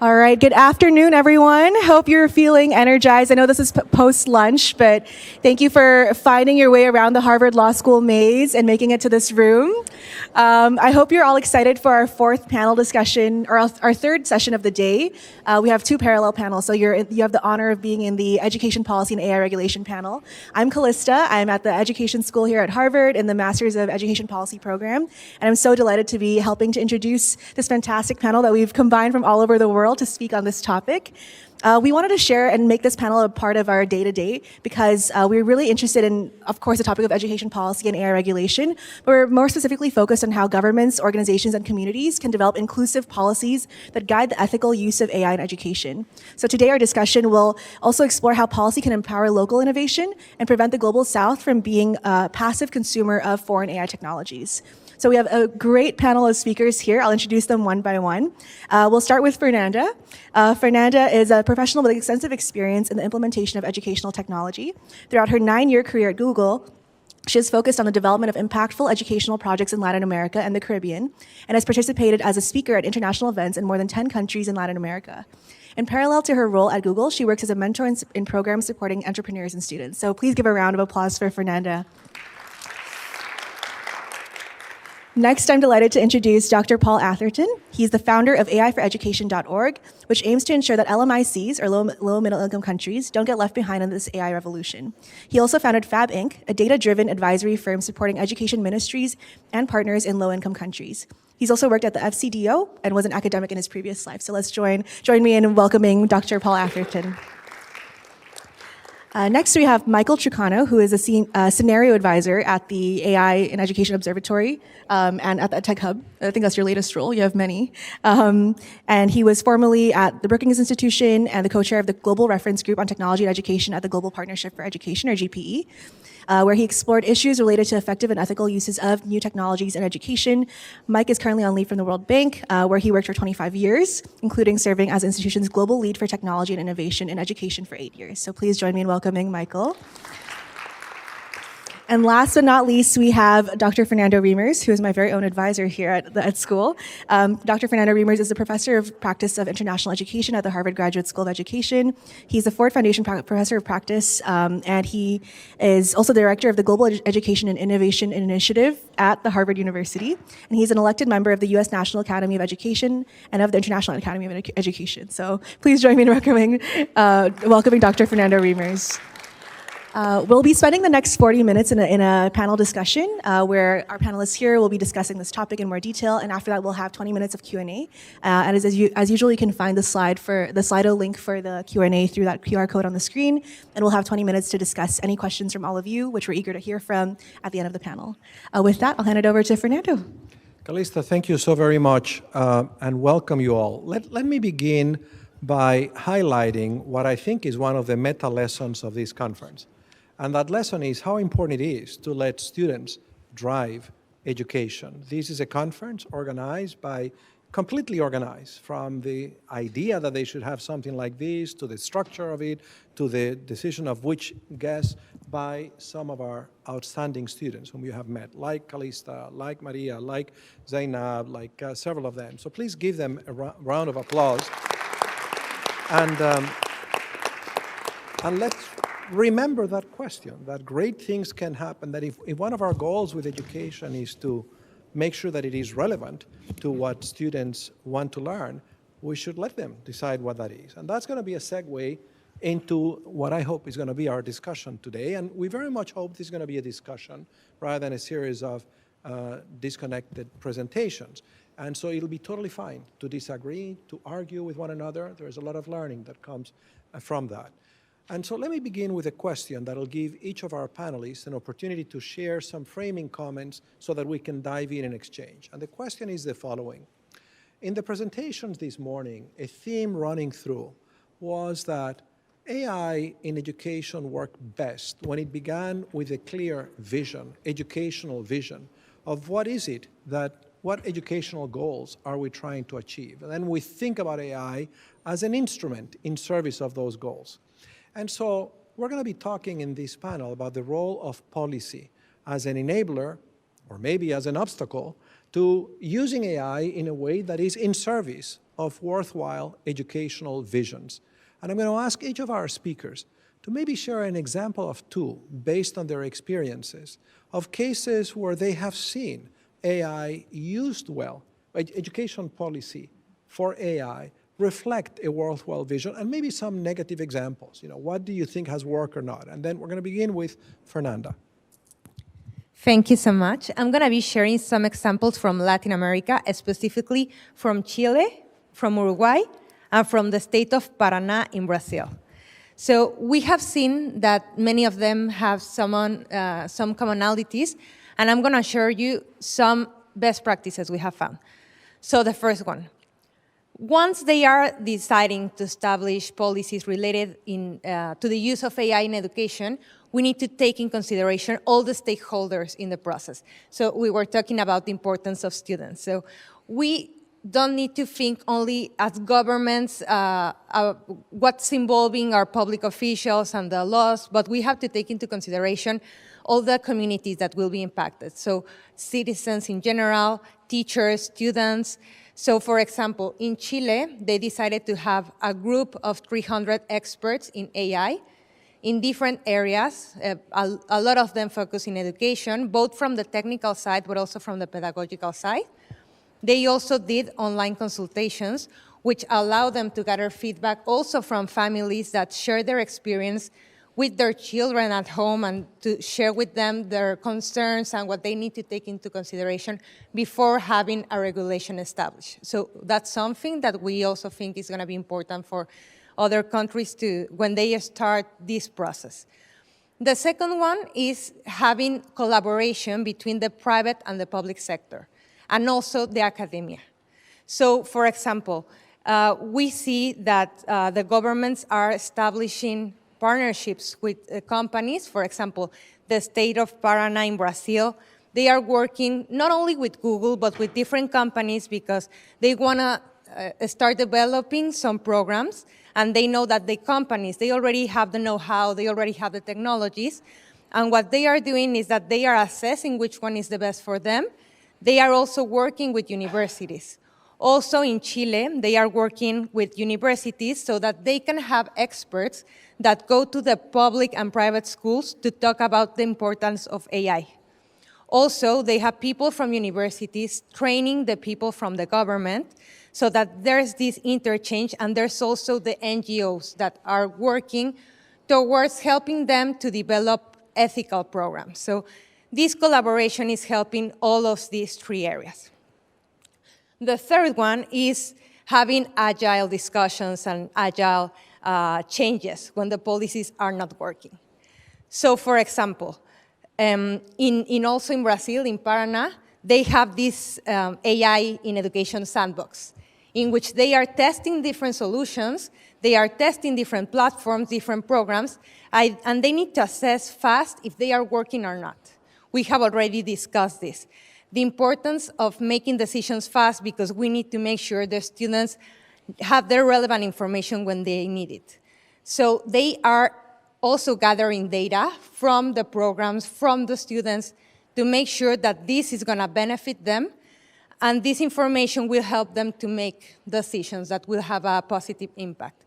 All right, good afternoon, everyone. Hope you're feeling energized. I know this is post-lunch, but thank you for finding your way around the Harvard Law School maze and making it to this room. I hope you're all excited for our fourth panel discussion, or our third session of the day. We have two parallel panels, so you have the honor of being in the Education Policy and AI Regulation panel. I'm Callista. I'm at the Education School here at Harvard in the Masters of Education Policy program, and I'm so delighted to be helping to introduce this fantastic panel that we've combined from all over the world to speak on this topic. We wanted to share and make this panel a part of our day-to-day because we're really interested in, of course, the topic of education policy and AI regulation, but we're more specifically focused on how governments, organizations, and communities can develop inclusive policies that guide the ethical use of AI in education. So today our discussion will also explore how policy can empower local innovation and prevent the Global South from being a passive consumer of foreign AI technologies. So we have a great panel of speakers here. I'll introduce them one by one. We'll start with Fernanda. Fernanda is a professional with extensive experience in the implementation of educational technology. Throughout her 9-year career at Google, she has focused on the development of impactful educational projects in Latin America and the Caribbean, and has participated as a speaker at international events in more than 10 countries in Latin America. In parallel to her role at Google, she works as a mentor in programs supporting entrepreneurs and students. So please give a round of applause for Fernanda. Next, I'm delighted to introduce Dr. Paul Atherton. He's the founder of AIForeducation.org, which aims to ensure that LMICs, or low middle income countries, don't get left behind in this AI revolution. He also founded Fab Inc., a data-driven advisory firm supporting education ministries and partners in low-income countries. He's also worked at the FCDO and was an academic in his previous life. So let's join me in welcoming Dr. Paul Atherton. Next, we have Michael Trucano, who is a scenario advisor at the AI in Education Observatory and at the EdTech Hub. I think that's your latest role. You have many. And he was formerly at the Brookings Institution and the co-chair of the Global Reference Group on Technology and Education at the Global Partnership for Education, or GPE, where he explored issues related to effective and ethical uses of new technologies in education. Mike is currently on leave from the World Bank, where he worked for 25 years, including serving as the institution's global lead for technology and innovation in education for 8 years. So please join me in welcoming Michael. And last but not least, we have Dr. Fernando Reimers, who is my very own advisor here at the Ed School. Dr. Fernando Reimers is the professor of practice of international education at the Harvard Graduate School of Education. He's the Ford Foundation professor of practice, and he is also the director of the Global Education and Innovation Initiative at the Harvard University. And he's an elected member of the U.S. National Academy of Education and of the International Academy of Education. So please join me in welcoming Dr. Fernando Reimers. We'll be spending the next 40 minutes in a panel discussion where our panelists here will be discussing this topic in more detail, and after that we'll have 20 minutes of Q&A. And as usual, you can find the Slido link for the Q&A through that QR code on the screen, and we'll have 20 minutes to discuss any questions from all of you, which we're eager to hear from at the end of the panel. With that, I'll hand it over to Fernando. Callista, thank you so very much, and welcome you all. Let me begin by highlighting what I think is one of the meta lessons of this conference. And that lesson is how important it is to let students drive education. This is a conference completely organized, from the idea that they should have something like this, to the structure of it, to the decision of which guests, by some of our outstanding students whom you have met, like Callista, like Maria, like Zainab, like several of them. So please give them a round of applause. And let's remember that question, that great things can happen, that if one of our goals with education is to make sure that it is relevant to what students want to learn, we should let them decide what that is. And that's going to be a segue into what I hope is going to be our discussion today. And we very much hope this is going to be a discussion rather than a series of disconnected presentations. And so it'll be totally fine to disagree, to argue with one another. There's a lot of learning that comes from that. And so let me begin with a question that will give each of our panelists an opportunity to share some framing comments so that we can dive in and exchange. And the question is the following. In the presentations this morning, a theme running through was that AI in education worked best when it began with a clear vision, educational vision, of what educational goals are we trying to achieve? And then we think about AI as an instrument in service of those goals. And so we're going to be talking in this panel about the role of policy as an enabler, or maybe as an obstacle, to using AI in a way that is in service of worthwhile educational visions. And I'm going to ask each of our speakers to maybe share an example of two, based on their experiences, of cases where they have seen AI used well, education policy for AI reflect a worthwhile vision, and maybe some negative examples. What do you think has worked or not? And then we're going to begin with Fernanda. Thank you so much. I'm going to be sharing some examples from Latin America, specifically from Chile, from Uruguay, and from the state of Paraná in Brazil. So we have seen that many of them have some commonalities, and I'm going to share you some best practices we have found. So the first one, once they are deciding to establish policies related to the use of AI in education, we need to take in consideration all the stakeholders in the process. So we were talking about the importance of students. So we don't need to think only as governments, what's involving our public officials and the laws, but we have to take into consideration all the communities that will be impacted. So citizens in general, teachers, students. So for example, in Chile, they decided to have a group of 300 experts in AI in different areas, a lot of them focus in education, both from the technical side, but also from the pedagogical side. They also did online consultations, which allow them to gather feedback also from families that share their experience with their children at home and to share with them their concerns and what they need to take into consideration before having a regulation established. So that's something that we also think is going to be important for other countries to, when they start this process. The second one is having collaboration between the private and the public sector, and also the academia. So, for example, we see that the governments are establishing partnerships with companies. For example, the state of Paraná in Brazil, they are working not only with Google, but with different companies because they want to start developing some programs, and they know that the companies, they already have the know-how, they already have the technologies, and what they are doing is that they are assessing which one is the best for them. They are also working with universities. Also in Chile, they are working with universities so that they can have experts that go to the public and private schools to talk about the importance of AI. Also, they have people from universities training the people from the government so that there's this interchange, and there's also the NGOs that are working towards helping them to develop ethical programs. So this collaboration is helping all of these three areas. The third one is having agile discussions and agile changes when the policies are not working. So for example, also in Brazil, in Paraná, they have this AI in education sandbox in which they are testing different solutions, they are testing different platforms, different programs, and they need to assess fast if they are working or not. We have already discussed this. The importance of making decisions fast because we need to make sure the students have their relevant information when they need it. So they are also gathering data from the programs, from the students, to make sure that this is going to benefit them, and this information will help them to make decisions that will have a positive impact.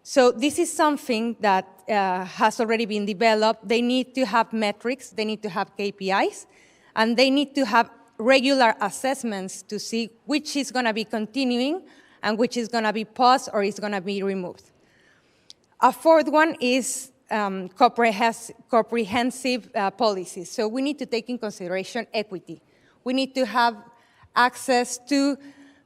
So this is something that has already been developed. They need to have metrics, they need to have KPIs, and they need to have regular assessments to see which is going to be continuing and which is going to be paused or is going to be removed. A fourth one is comprehensive policies. So we need to take in consideration equity. We need to have access to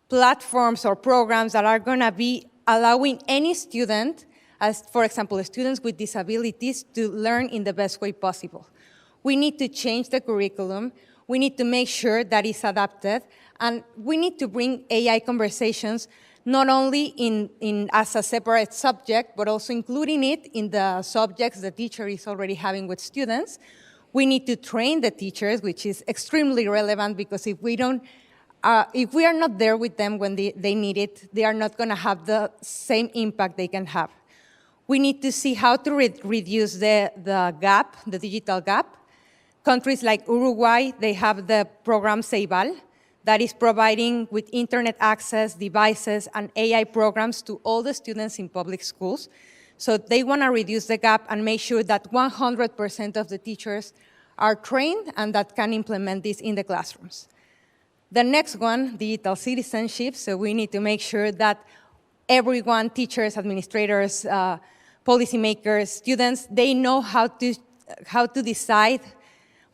platforms or programs that are going to be allowing any student, as for example, students with disabilities, to learn in the best way possible. We need to change the curriculum. We need to make sure that it's adapted. And we need to bring AI conversations not only as a separate subject, but also including it in the subjects the teacher is already having with students. We need to train the teachers, which is extremely relevant because if we are not there with them when they need it, they are not going to have the same impact they can have. We need to see how to reduce the gap, the digital gap. Countries like Uruguay, they have the program Ceibal that is providing with internet access, devices, and AI programs to all the students in public schools. So they want to reduce the gap and make sure that 100% of the teachers are trained and that can implement this in the classrooms. The next one, digital citizenship. So we need to make sure that everyone, teachers, administrators, policymakers, students, they know how to decide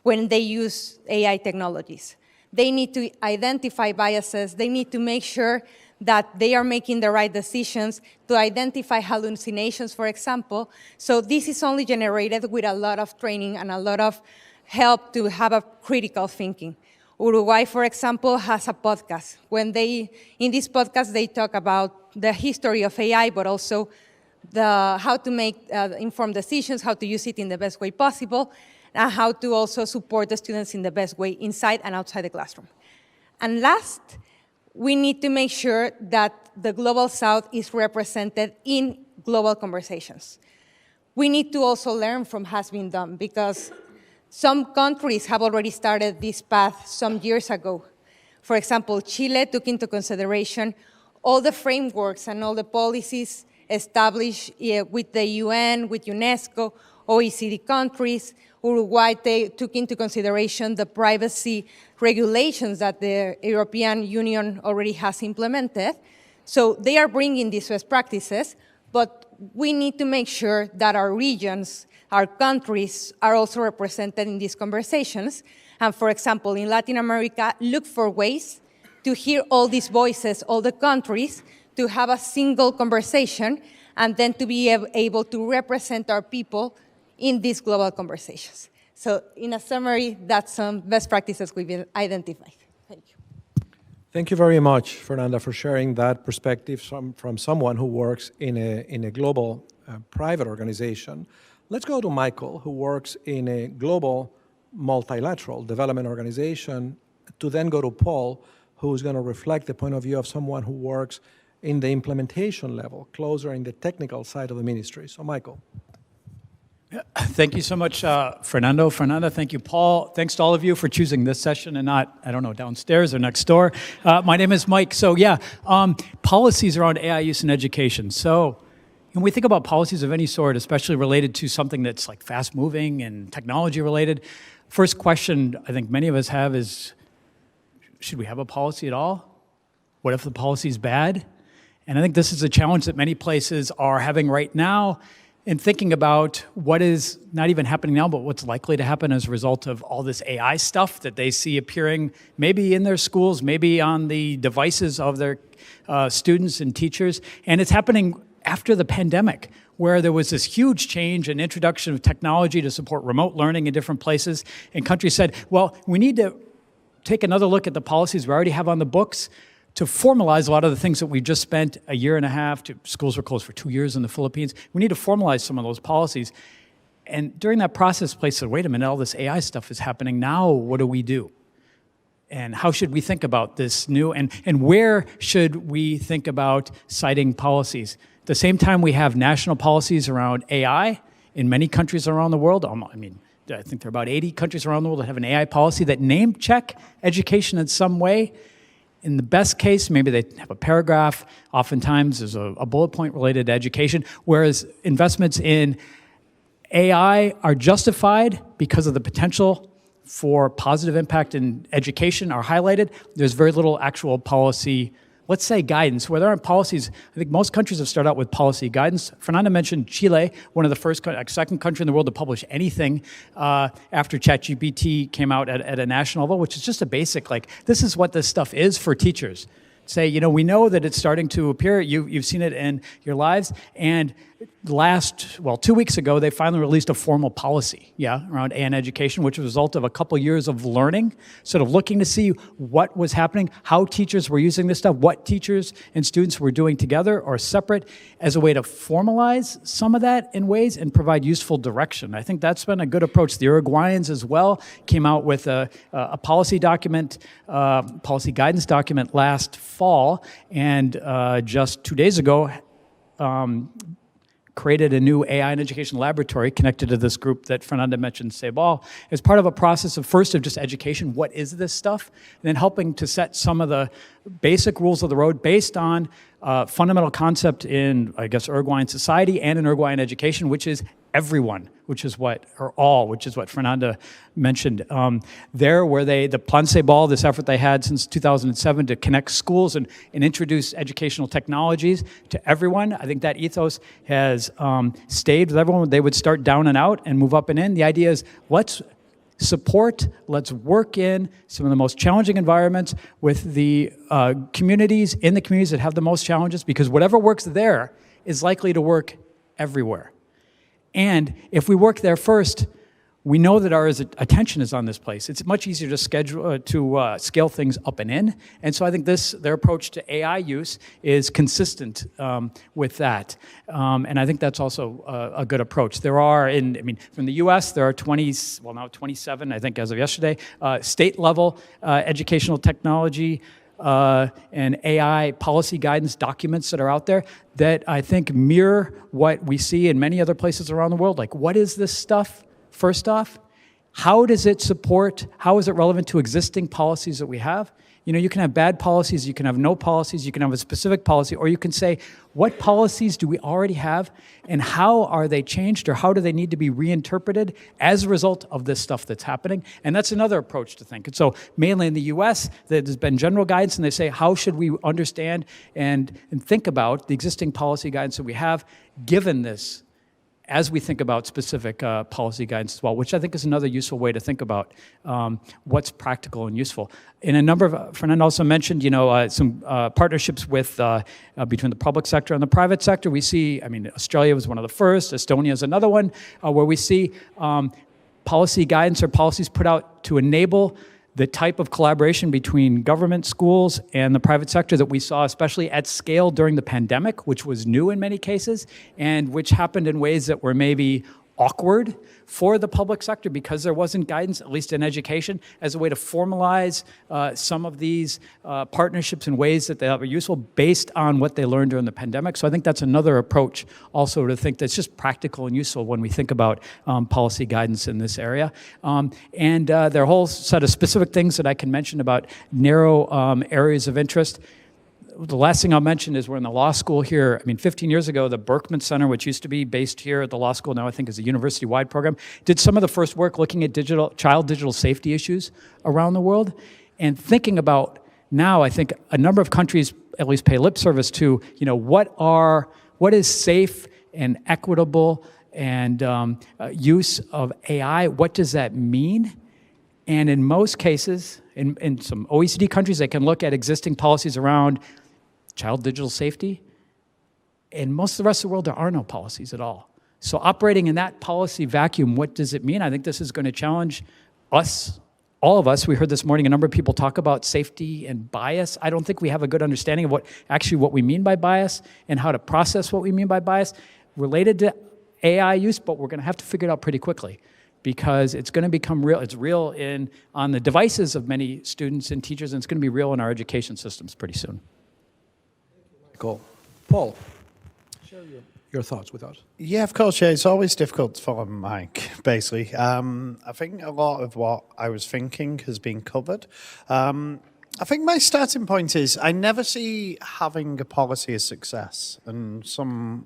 when they use AI technologies. They need to identify biases. They need to make sure that they are making the right decisions, to identify hallucinations, for example. So this is only generated with a lot of training and a lot of help to have a critical thinking. Uruguay, for example, has a podcast. In this podcast, they talk about the history of AI, but also how to make informed decisions, how to use it in the best way possible, and how to also support the students in the best way inside and outside the classroom. And last, we need to make sure that the Global South is represented in global conversations. We need to also learn from what has been done, because some countries have already started this path some years ago. For example, Chile took into consideration all the frameworks and all the policies established with the UN, with UNESCO, OECD countries. Uruguay took into consideration the privacy regulations that the European Union already has implemented. So they are bringing these best practices, but we need to make sure that our regions, our countries are also represented in these conversations. And for example, in Latin America, look for ways to hear all these voices, all the countries, to have a single conversation, and then to be able to represent our people in these global conversations. So in a summary, that's some best practices we've identified. Thank you. Thank you very much, Fernanda, for sharing that perspective from someone who works in a global private organization. Let's go to Michael, who works in a global multilateral development organization, to then go to Paul, who's going to reflect the point of view of someone who works in the implementation level, closer in the technical side of the ministry. So Michael. Thank you so much, Fernando. Fernanda, thank you, Paul. Thanks to all of you for choosing this session and not, I don't know, downstairs or next door. My name is Mike. So yeah, policies around AI use in education. So when we think about policies of any sort, especially related to something that's like fast moving and technology related, first question I think many of us have is, should we have a policy at all? What if the policy is bad? And I think this is a challenge that many places are having right now in thinking about what is not even happening now, but what's likely to happen as a result of all this AI stuff that they see appearing maybe in their schools, maybe on the devices of their students and teachers. And it's happening after the pandemic, where there was this huge change and introduction of technology to support remote learning in different places. And countries said, well, we need to take another look at the policies we already have on the books to formalize a lot of the things that we've just spent a year and a half, schools were closed for 2 years in the Philippines. We need to formalize some of those policies. And during that process, place said, wait a minute, all this AI stuff is happening now, what do we do? And how should we think about this new, and where should we think about citing policies? At the same time, we have national policies around AI in many countries around the world. I think there are about 80 countries around the world that have an AI policy that name check education in some way. In the best case, maybe they have a paragraph. Oftentimes, there's a bullet point related to education, whereas investments in AI are justified because of the potential for positive impact in education are highlighted. There's very little actual policy, let's say guidance. Where there aren't policies, I think most countries have started out with policy guidance. Fernanda mentioned Chile, one of the second country in the world to publish anything after ChatGPT came out at a national level, which is just a basic, like, this is what this stuff is for teachers. Say, we know that it's starting to appear, you've seen it in your lives, and 2 weeks ago, they finally released a formal policy, around AI and education, which was a result of a couple years of learning, sort of looking to see what was happening, how teachers were using this stuff, what teachers and students were doing together or separate, as a way to formalize some of that in ways and provide useful direction. I think that's been a good approach. The Uruguayans as well came out with a policy document, policy guidance document last fall, and just 2 days ago, created a new AI and education laboratory connected to this group that Fernanda mentioned, Sebal, as part of a process of first of just education, what is this stuff? And then helping to set some of the basic rules of the road based on fundamental concept in, I guess, Uruguayan society and in Uruguayan education, which is everyone, which is what Fernanda mentioned. There where the Plan Sebal, this effort they had since 2007 to connect schools and introduce educational technologies to everyone, I think that ethos has stayed with everyone. They would start down and out and move up and in. The idea is let's let's work in some of the most challenging environments with the communities that have the most challenges, because whatever works there is likely to work everywhere. And if we work there first, we know that our attention is on this place. It's much easier to scale things up and in. And so I think their approach to AI use is consistent with that. And I think that's also a good approach. There are, from the US, there are 27, I think as of yesterday, state-level educational technology and AI policy guidance documents that are out there that I think mirror what we see in many other places around the world. Like, what is this stuff? First off, how is it relevant to existing policies that we have? You can have bad policies, you can have no policies, you can have a specific policy, or you can say, what policies do we already have, and how are they changed, or how do they need to be reinterpreted as a result of this stuff that's happening? And that's another approach to think. And so mainly in the US, there's been general guidance, and they say, how should we understand and think about the existing policy guidance that we have, given this, as we think about specific policy guidance as well, which I think is another useful way to think about what's practical and useful. In a number of, Fernando also mentioned, some partnerships with between the public sector and the private sector. We see, Australia was one of the first, Estonia is another one, where we see policy guidance or policies put out to enable the type of collaboration between government, schools, and the private sector that we saw, especially at scale during the pandemic, which was new in many cases, and which happened in ways that were maybe awkward for the public sector because there wasn't guidance, at least in education, as a way to formalize some of these partnerships in ways that they are useful based on what they learned during the pandemic. So I think that's another approach also to think that's just practical and useful when we think about policy guidance in this area. And there are a whole set of specific things that I can mention about narrow areas of interest. The last thing I'll mention is we're in the law school here. 15 years ago, the Berkman Center, which used to be based here at the law school, now I think is a university-wide program, did some of the first work looking at child digital safety issues around the world. And thinking about now, I think a number of countries at least pay lip service to, what is safe and equitable and use of AI, what does that mean? And in most cases, in some OECD countries, they can look at existing policies around child digital safety. In most of the rest of the world, there are no policies at all. So operating in that policy vacuum, what does it mean? I think this is going to challenge us, all of us. We heard this morning a number of people talk about safety and bias. I don't think we have a good understanding of what we mean by bias and how to process what we mean by bias related to AI use, but we're going to have to figure it out pretty quickly, because it's going to become real. It's real on the devices of many students and teachers, and it's going to be real in our education systems pretty soon. Cool. Paul, share your thoughts with us. Yeah, of course. Yeah, it's always difficult to follow Mike, basically. I think a lot of what I was thinking has been covered. I think my starting point is I never see having a policy a success, and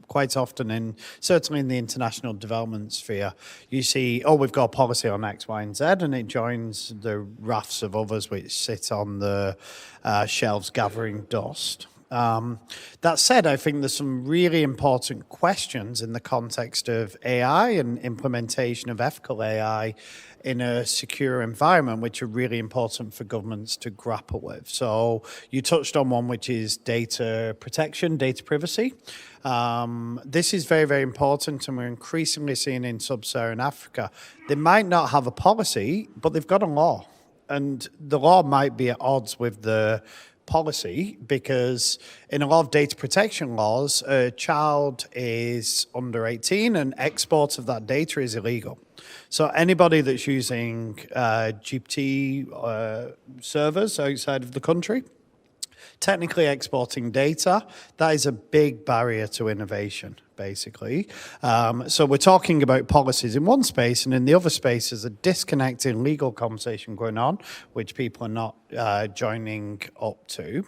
quite often certainly in the international development sphere, you see, we've got a policy on X, Y, and Z, and it joins the rafts of others which sit on the shelves gathering dust. That said, I think there's some really important questions in the context of AI and implementation of ethical AI in a secure environment, which are really important for governments to grapple with. So you touched on one, which is data protection, data privacy. This is very, very important, and we're increasingly seeing in sub-Saharan Africa. They might not have a policy, but they've got a law. And the law might be at odds with the policy, because in a lot of data protection laws, a child is under 18 and export of that data is illegal. So anybody that's using GPT servers outside of the country technically exporting data, that is a big barrier to innovation, basically. So we're talking about policies in one space, and in the other space is a disconnected legal conversation going on, which people are not joining up to.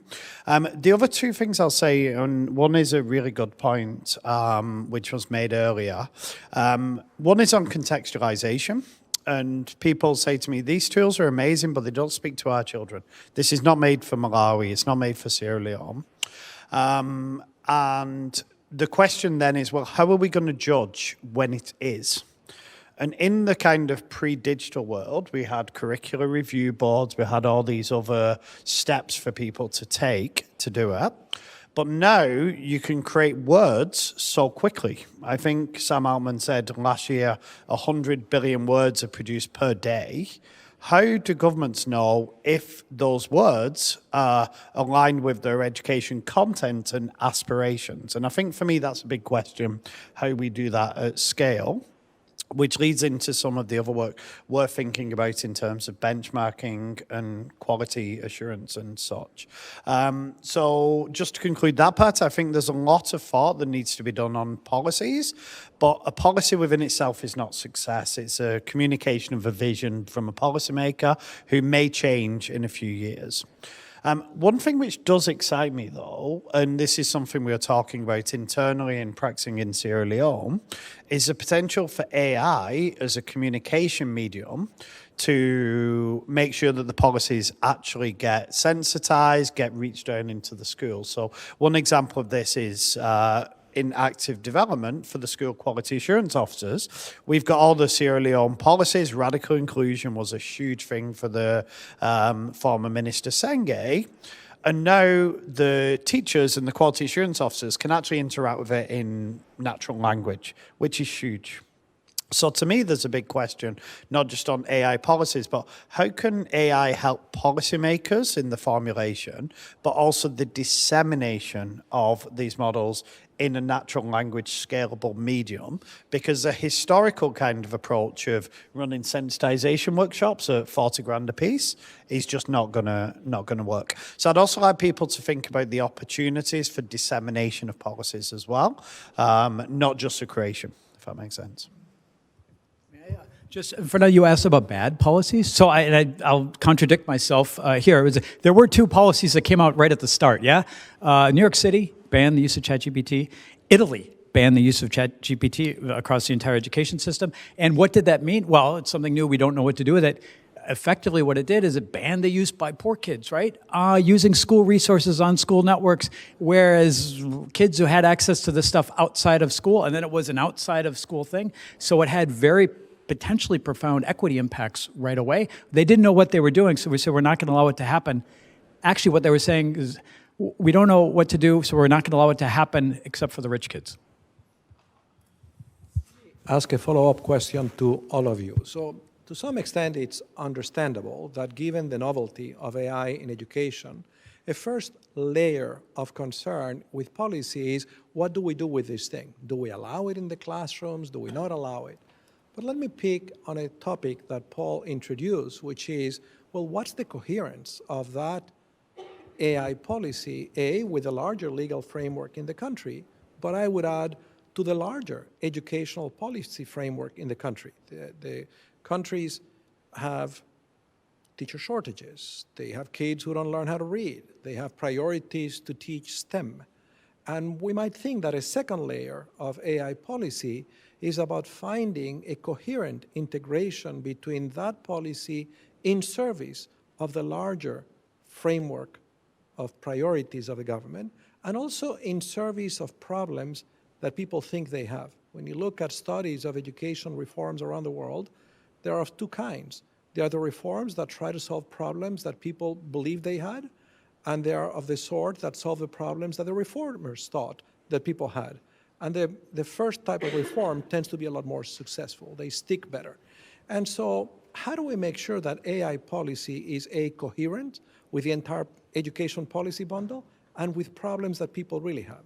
The other two things I'll say, and one is a really good point, which was made earlier. One is on contextualization. And people say to me, these tools are amazing, but they don't speak to our children. This is not made for Malawi. It's not made for Sierra Leone. And the question then is, well, how are we going to judge when it is? And in the kind of pre-digital world, we had curricular review boards. We had all these other steps for people to take to do it. But now you can create words so quickly. I think Sam Altman said last year 100 billion words are produced per day. How do governments know if those words are aligned with their education content and aspirations? And I think for me that's a big question, how we do that at scale, which leads into some of the other work we're thinking about in terms of benchmarking and quality assurance and such. So just to conclude that part, I think there's a lot of thought that needs to be done on policies, but a policy within itself is not success. It's a communication of a vision from a policymaker who may change in a few years. One thing which does excite me, though, and this is something we are talking about internally and practicing in Sierra Leone, is the potential for AI as a communication medium to make sure that the policies actually get sensitized, get reached down into the schools. So one example of this is in active development for the school quality assurance officers. We've got all the Sierra Leone policies. Radical inclusion was a huge thing for the former Minister Senge. And now the teachers and the quality assurance officers can actually interact with it in natural language, which is huge. So to me, there's a big question, not just on AI policies, but how can AI help policymakers in the formulation, but also the dissemination of these models in a natural language scalable medium? Because the historical kind of approach of running sensitization workshops at 40 grand a piece is just not gonna work. So I'd also like people to think about the opportunities for dissemination of policies as well, not just the creation, if that makes sense. Just, Fernando, you asked about bad policies. So I'll contradict myself here. There were two policies that came out right at the start, yeah? New York City banned the use of ChatGPT. Italy banned the use of ChatGPT across the entire education system. And what did that mean? Well, it's something new. We don't know what to do with it. Effectively, what it did is it banned the use by poor kids, right? Using school resources on school networks, whereas kids who had access to this stuff outside of school, and then it was an outside of school thing. So it had very potentially profound equity impacts right away. They didn't know what they were doing, so we said we're not going to allow it to happen. Actually, what they were saying is, we don't know what to do, so we're not going to allow it to happen except for the rich kids. Ask a follow-up question to all of you. So to some extent, it's understandable that given the novelty of AI in education, a first layer of concern with policy is, what do we do with this thing? Do we allow it in the classrooms? Do we not allow it? But let me pick on a topic that Paul introduced, which is, well, what's the coherence of that AI policy, with a larger legal framework in the country, but I would add to the larger educational policy framework in the country. The countries have teacher shortages. They have kids who don't learn how to read. They have priorities to teach STEM. And we might think that a second layer of AI policy is about finding a coherent integration between that policy in service of the larger framework of priorities of the government, and also in service of problems that people think they have. When you look at studies of education reforms around the world, there are of two kinds. There are the reforms that try to solve problems that people believe they had, and they are of the sort that solve the problems that the reformers thought that people had. And the first type of reform tends to be a lot more successful. They stick better. And so how do we make sure that AI policy is coherent with the entire education policy bundle and with problems that people really have?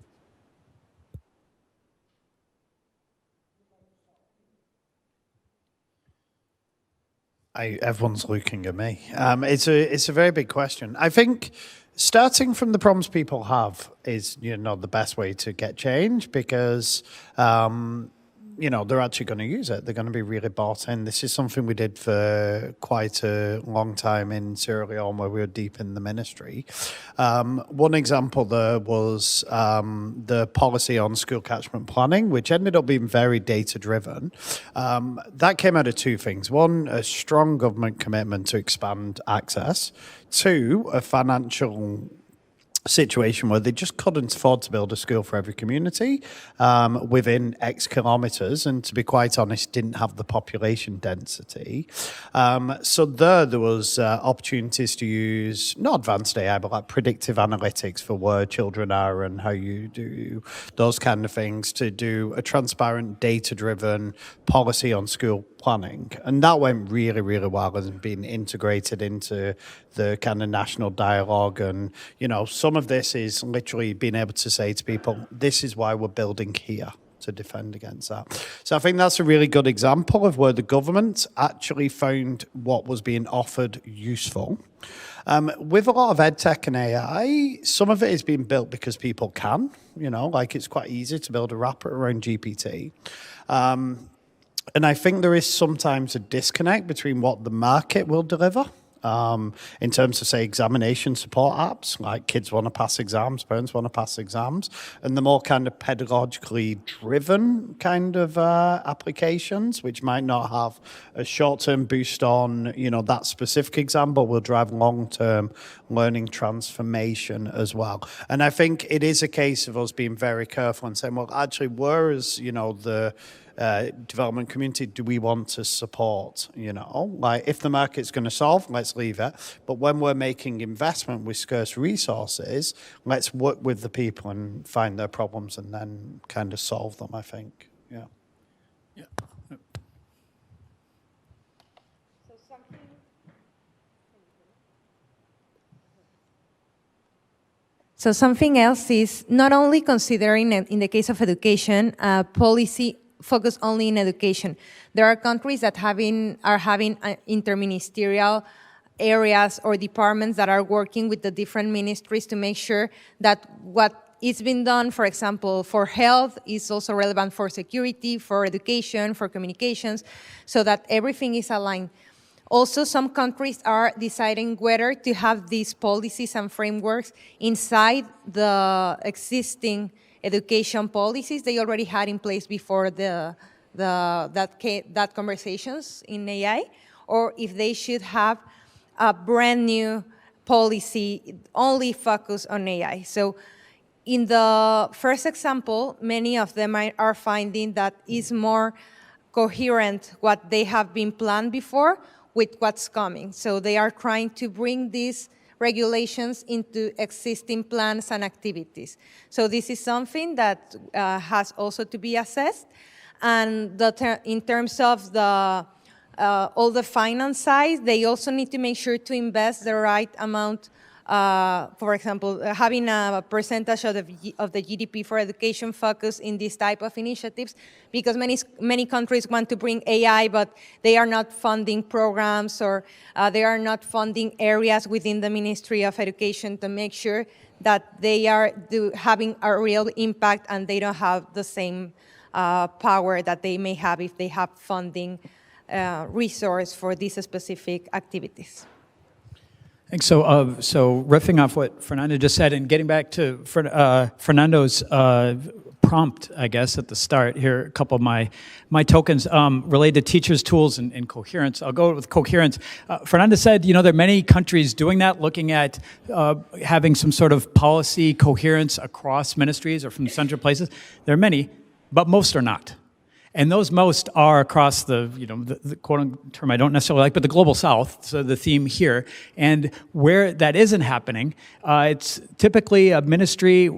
Everyone's looking at me. It's a very big question. I think starting from the problems people have is, the best way to get change because, they're actually going to use it. They're going to be really bought in. This is something we did for quite a long time in Sierra Leone where we were deep in the ministry. One example there was the policy on school catchment planning, which ended up being very data-driven. That came out of two things. One, a strong government commitment to expand access. Two, a financial situation where they just couldn't afford to build a school for every community within X kilometres, and to be quite honest, didn't have the population density. So there was opportunities to use not advanced AI, but like predictive analytics for where children are and how you do those kind of things to do a transparent, data-driven policy on school planning. And that went really, really well and been integrated into the kind of national dialogue. And, some of this is literally being able to say to people, this is why we're building here to defend against that. So I think that's a really good example of where the government actually found what was being offered useful. With a lot of EdTech and AI, some of it is being built because people can, like it's quite easy to build a wrapper around GPT. And I think there is sometimes a disconnect between what the market will deliver in terms of, say, examination support apps, like kids want to pass exams, parents want to pass exams, and the more kind of pedagogically driven kind of applications, which might not have a short-term boost on, that specific exam, but will drive long-term learning transformation as well. And I think it is a case of us being very careful and saying, well, actually, whereas, the development community do we want to support? Like if the market's going to solve, let's leave it. But when we're making investment with scarce resources, let's work with the people and find their problems and then kind of solve them, I think. Yeah. So something else is not only considering, in the case of education, policy focus only in education. There are countries that are having interministerial areas or departments that are working with the different ministries to make sure that what is being done, for example, for health is also relevant for security, for education, for communications, so that everything is aligned. Also, some countries are deciding whether to have these policies and frameworks inside the existing education policies they already had in place before that conversations in AI, or if they should have a brand new policy only focused on AI. So in the first example, many of them are finding that it's more coherent what they have been planned before with what's coming. So they are trying to bring these regulations into existing plans and activities. So this is something that has also to be assessed. And in terms of all the finance side, they also need to make sure to invest the right amount. For example, having a percentage of the GDP for education focus in this type of initiatives, because many countries want to bring AI, but they are not funding programs or they are not funding areas within the Ministry of Education to make sure that they are having a real impact and they don't have the same power that they may have if they have funding resource for these specific activities. Thanks. So riffing off what Fernanda just said and getting back to Fernando's prompt, I guess, at the start here, a couple of my tokens related to teachers' tools and coherence. I'll go with coherence. Fernanda said, there are many countries doing that, looking at having some sort of policy coherence across ministries or from central places. There are many, but most are not. And those most are across the quote term I don't necessarily like, but the global south, so the theme here. And where that isn't happening, it's typically a ministry,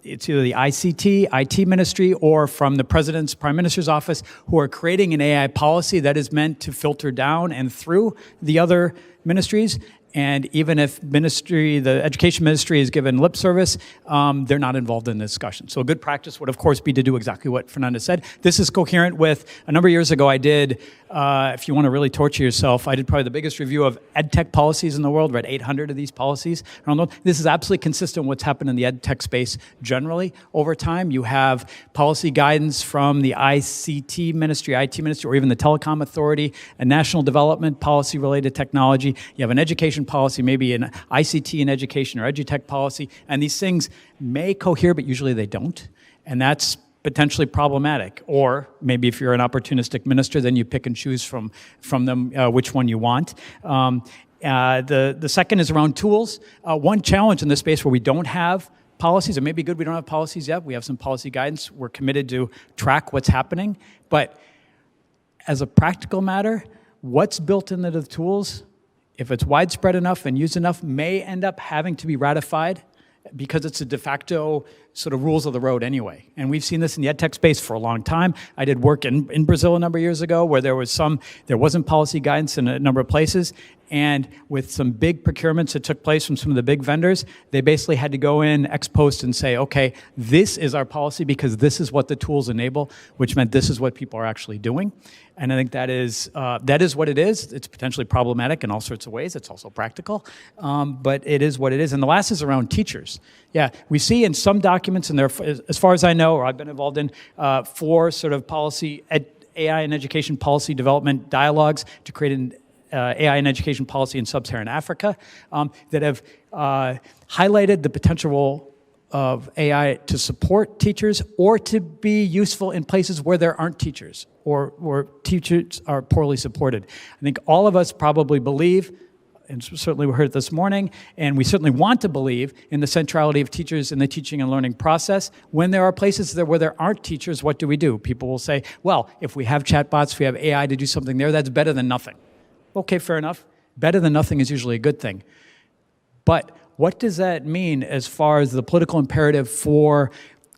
it's either the ICT, IT ministry, or from the president's, prime minister's office, who are creating an AI policy that is meant to filter down and through the other ministries. And even if the education ministry is given lip service, they're not involved in the discussion. So a good practice would, of course, be to do exactly what Fernanda said. This is coherent with, a number of years ago I did, if you want to really torture yourself, I did probably the biggest review of EdTech policies in the world, read 800 of these policies around the world. This is absolutely consistent with what's happened in the EdTech space generally over time. You have policy guidance from the ICT ministry, IT ministry, or even the Telecom Authority, a national development policy related technology. You have an education policy, maybe an ICT in education or EdTech policy, and these things may cohere, but usually they don't. And that's potentially problematic. Or maybe if you're an opportunistic minister, then you pick and choose from them which one you want. The second is around tools. One challenge in this space where we don't have policies, it may be good we don't have policies yet, we have some policy guidance, we're committed to track what's happening, but as a practical matter, what's built into the tools, if it's widespread enough and used enough, may end up having to be ratified because it's a de facto sort of rules of the road anyway. And we've seen this in the EdTech space for a long time. I did work in Brazil a number of years ago where there wasn't policy guidance in a number of places, and with some big procurements that took place from some of the big vendors, they basically had to go in ex post and say, okay, this is our policy because this is what the tools enable, which meant this is what people are actually doing. And I think that is what it is. It's potentially problematic in all sorts of ways. It's also practical, but it is what it is. And the last is around teachers. Yeah, we see in some documents, and there, as far as I know, or I've been involved in, 4 sort of policy, AI and education policy development dialogues to create an AI and education policy in sub-Saharan Africa that have highlighted the potential role of AI to support teachers or to be useful in places where there aren't teachers or where teachers are poorly supported. I think all of us probably believe, and certainly we heard it this morning, and we certainly want to believe in the centrality of teachers in the teaching and learning process. When there are places where there aren't teachers, what do? People will say, well, if we have chatbots, if we have AI to do something there, that's better than nothing. Okay, fair enough. Better than nothing is usually a good thing. But what does that mean as far as the political imperative for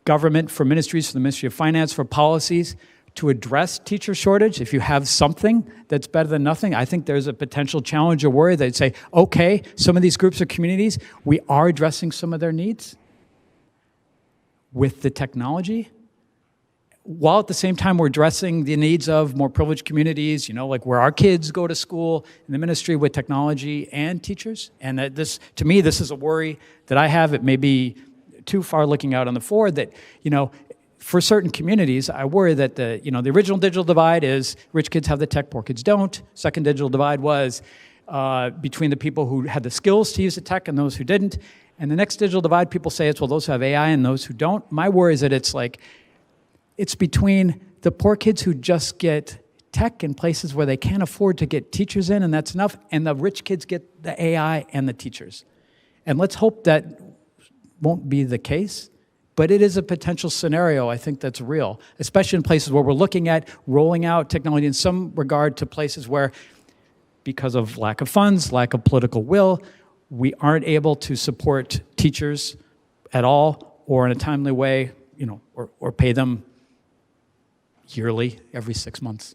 government, for ministries, for the Ministry of Finance, for policies to address teacher shortage? If you have something that's better than nothing, I think there's a potential challenge or worry. They'd say, okay, some of these groups or communities, we are addressing some of their needs with the technology, while at the same time we're addressing the needs of more privileged communities, like where our kids go to school in the ministry with technology and teachers. And this, to me, this is a worry that I have. It may be too far looking out on the forward that, for certain communities, I worry that the original digital divide is rich kids have the tech, poor kids don't. Second digital divide was between the people who had the skills to use the tech and those who didn't. And the next digital divide, people say it's, well, those who have AI and those who don't. My worry is that it's between the poor kids who just get tech in places where they can't afford to get teachers in, and that's enough, and the rich kids get the AI and the teachers. And let's hope that won't be the case, but it is a potential scenario, I think, that's real, especially in places where we're looking at rolling out technology in some regard to places where, because of lack of funds, lack of political will, we aren't able to support teachers at all or in a timely way, or pay them yearly, every 6 months.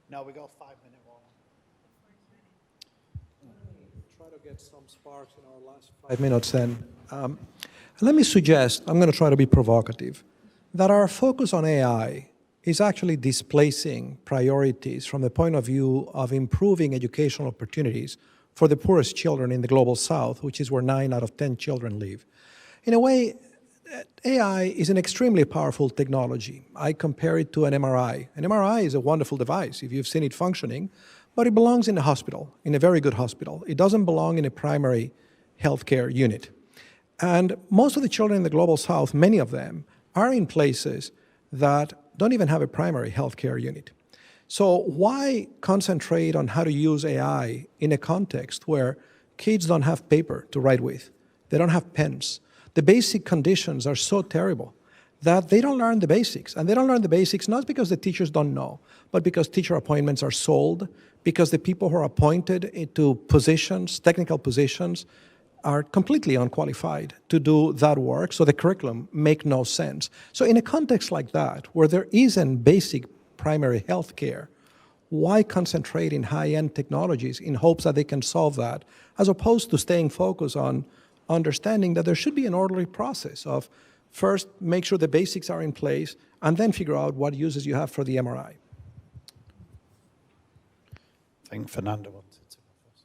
No, we got 5-minute warning. Try to get some sparks in our last 5 minutes then. Let me suggest, I'm going to try to be provocative, that our focus on AI is actually displacing priorities from the point of view of improving educational opportunities for the poorest children in the global south, which is where 9 out of 10 children live. In a way, AI is an extremely powerful technology. I compare it to an MRI. An MRI is a wonderful device if you've seen it functioning, but it belongs in a hospital, in a very good hospital. It doesn't belong in a primary healthcare unit. And most of the children in the global south, many of them, are in places that don't even have a primary healthcare unit. So why concentrate on how to use AI in a context where kids don't have paper to write with? They don't have pens. The basic conditions are so terrible that they don't learn the basics. And they don't learn the basics not because the teachers don't know, but because teacher appointments are sold, because the people who are appointed to positions, technical positions, are completely unqualified to do that work, so the curriculum make no sense. So in a context like that, where there isn't basic primary health care, why concentrate in high-end technologies in hopes that they can solve that, as opposed to staying focused on understanding that there should be an orderly process of first make sure the basics are in place and then figure out what uses you have for the MRI. I think Fernando wanted to go first.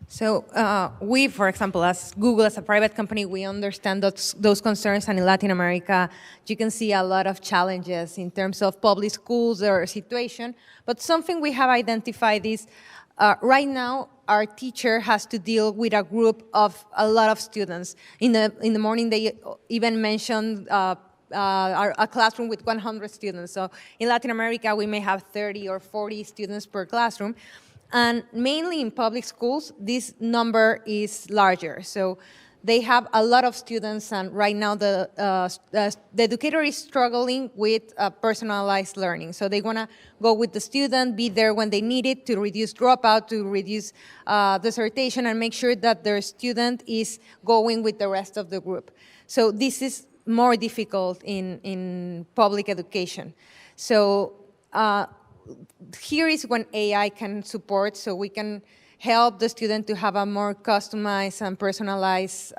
So we, for example, as Google, as a private company, we understand those concerns, and in Latin America, you can see a lot of challenges in terms of public schools or situation. But something we have identified is right now, our teacher has to deal with a group of a lot of students. In the morning, they even mentioned a classroom with 100 students. So in Latin America, we may have 30 or 40 students per classroom. And mainly in public schools, this number is larger. So they have a lot of students, and right now the educator is struggling with personalized learning. So they want to go with the student, be there when they need it, to reduce dropout, to reduce desertion, and make sure that their student is going with the rest of the group. So this is more difficult in public education. So here is when AI can support, so we can help the student to have a more customized and personalized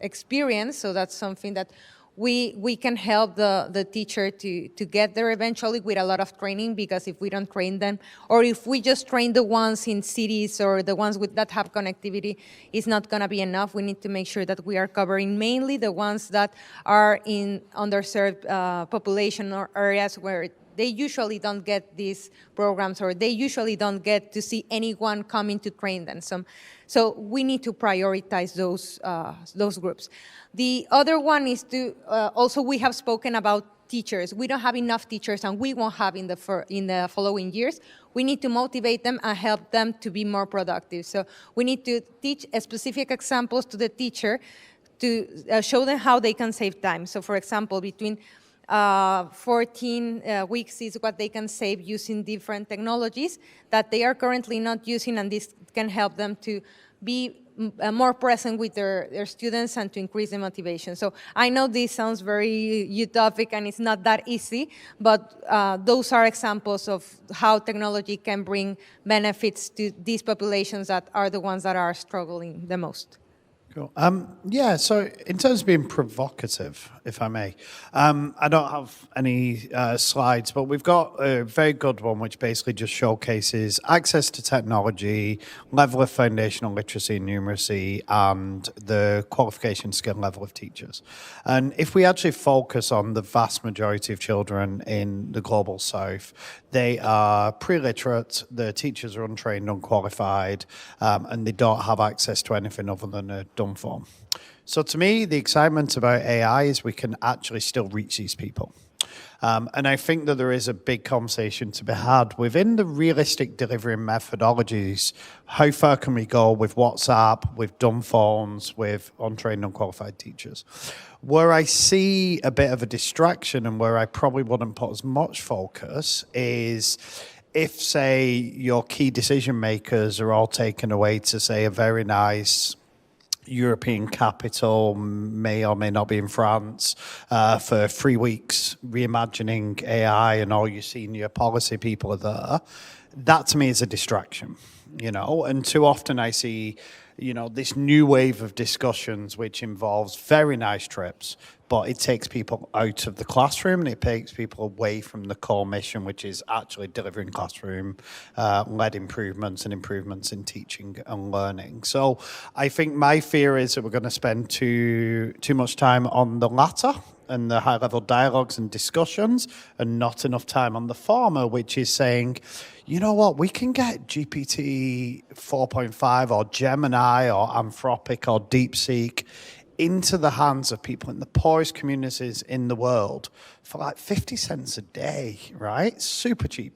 experience. So that's something that we can help the teacher to get there eventually with a lot of training, because if we don't train them, or if we just train the ones in cities or the ones that have connectivity, it's not going to be enough. We need to make sure that we are covering mainly the ones that are in underserved population or areas where they usually don't get these programs, or they usually don't get to see anyone coming to train them. So we need to prioritize those groups. The other one is to, also we have spoken about teachers. We don't have enough teachers, and we won't have in the following years. We need to motivate them and help them to be more productive. So we need to teach specific examples to the teacher to show them how they can save time. So for example, between 14 weeks is what they can save using different technologies that they are currently not using, and this can help them to be more present with their students and to increase the motivation. So I know this sounds very utopic and it's not that easy, but those are examples of how technology can bring benefits to these populations that are the ones that are struggling the most. Cool. Yeah, so in terms of being provocative, if I may, I don't have any slides, but we've got a very good one which basically just showcases access to technology, level of foundational literacy and numeracy, and the qualification skill level of teachers. And if we actually focus on the vast majority of children in the global south, they are pre-literate, the teachers are untrained, unqualified, and they don't have access to anything other than a dumb phone. So to me, the excitement about AI is we can actually still reach these people. And I think that there is a big conversation to be had within the realistic delivery methodologies. How far can we go with WhatsApp, with dumb phones, with untrained, unqualified teachers? Where I see a bit of a distraction and where I probably wouldn't put as much focus is if, say, your key decision makers are all taken away to, say, a very nice European capital, may or may not be in France, for 3 weeks, reimagining AI, and all your senior policy people are there. That to me is a distraction, and too often I see, this new wave of discussions which involves very nice trips, but it takes people out of the classroom and it takes people away from the core mission, which is actually delivering classroom-led improvements and improvements in teaching and learning. So I think my fear is that we're going to spend too much time on the latter and the high-level dialogues and discussions, and not enough time on the former, which is saying, you know what, we can get GPT 4.5 or Gemini or Anthropic or DeepSeek into the hands of people in the poorest communities in the world for like 50 cents a day, right? Super cheap.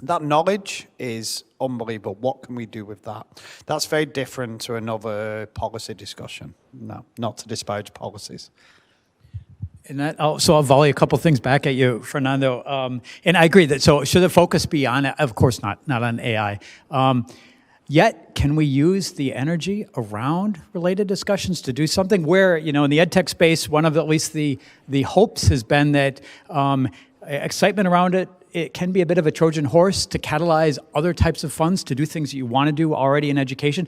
That knowledge is unbelievable. What can we do with that? That's very different to another policy discussion. No, not to disparage policies. And so I'll volley a couple things back at you, Fernando. And I agree that, so should the focus be on, of course not on AI. Yet, can we use the energy around related discussions to do something where, in the EdTech space, one of at least the hopes has been that excitement around it it can be a bit of a Trojan horse to catalyze other types of funds to do things that you want to do already in education,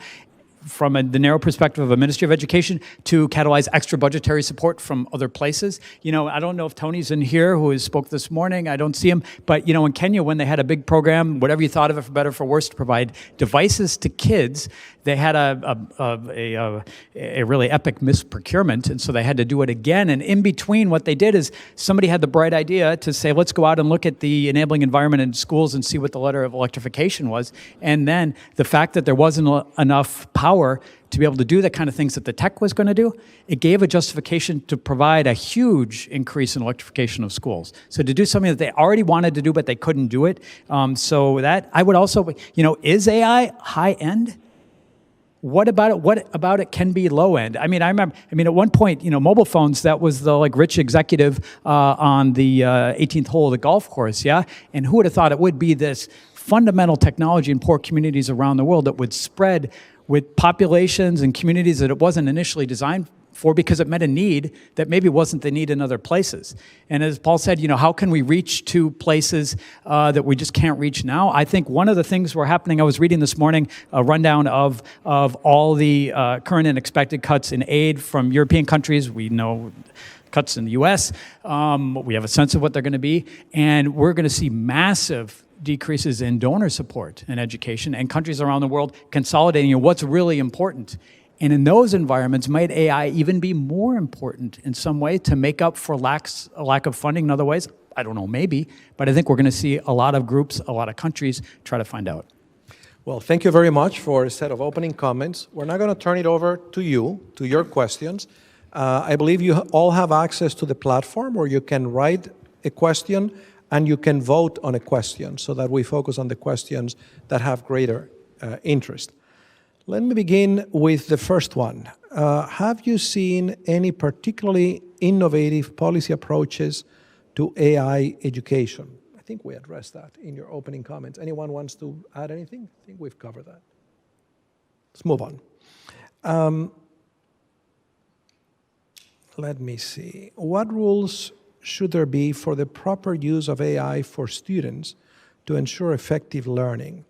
from the narrow perspective of a Ministry of Education, to catalyze extra budgetary support from other places. You know, I don't know if Tony's in here, who spoke this morning. I don't see him. But, you know, in Kenya, when they had a big program, whatever you thought of it, for better or for worse, to provide devices to kids, they had a really epic misprocurement, and so they had to do it again. And in between, what they did is somebody had the bright idea to say, let's go out and look at the enabling environment in schools and see what the letter of electrification was. And then the fact that there wasn't enough power to be able to do the kind of things that the tech was going to do, it gave a justification to provide a huge increase in electrification of schools. So to do something that they already wanted to do, but they couldn't do it. So that, I would also, you know, is AI high end? What about it can be low end? I mean, at one point, you know, mobile phones, that was the like rich executive on the 18th hole of the golf course, yeah? And who would have thought it would be this fundamental technology in poor communities around the world that would spread with populations and communities that it wasn't initially designed for, because it met a need that maybe wasn't the need in other places. And as Paul said, you know, how can we reach to places that we just can't reach now? I think one of the things were happening, I was reading this morning a rundown of all the current and expected cuts in aid from European countries. We know cuts in the US. We have a sense of what they're going to be. And we're going to see massive decreases in donor support in education, and countries around the world consolidating on what's really important. And in those environments, might AI even be more important in some way to make up for a lack of funding in other ways? I don't know, maybe. But I think we're going to see a lot of groups, a lot of countries try to find out. Well, thank you very much for a set of opening comments. We're now going to turn it over to you, to your questions. I believe you all have access to the platform where you can write a question and you can vote on a question so that we focus on the questions that have greater interest. Let me begin with the first one. Have you seen any particularly innovative policy approaches to AI education? I think we addressed that in your opening comments. Anyone wants to add anything? I think we've covered that. Let's move on. Let me see. What rules should there be for the proper use of AI for students to ensure effective learning?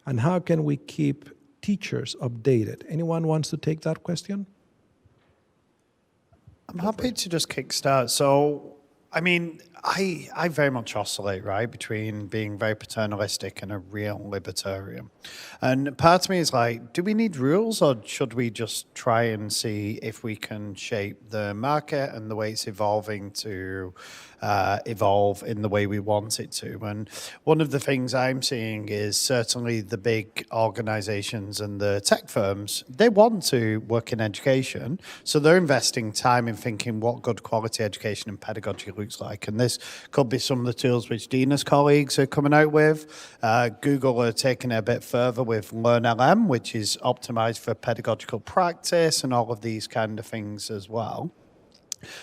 And how can we keep teachers updated? Anyone wants to take that question? I'm happy to just kickstart. So, I mean, I very much oscillate, right, between being very paternalistic and a real libertarian. And part of me is like, do we need rules, or should we just try and see if we can shape the market and the way it's evolving to evolve in the way we want it to? And one of the things I'm seeing is certainly the big organizations and the tech firms, they want to work in education. So they're investing time in thinking what good quality education and pedagogy looks like. And this could be some of the tools which Dina's colleagues are coming out with. Google are taking it a bit further with LearnLM, which is optimized for pedagogical practice and all of these kind of things as well.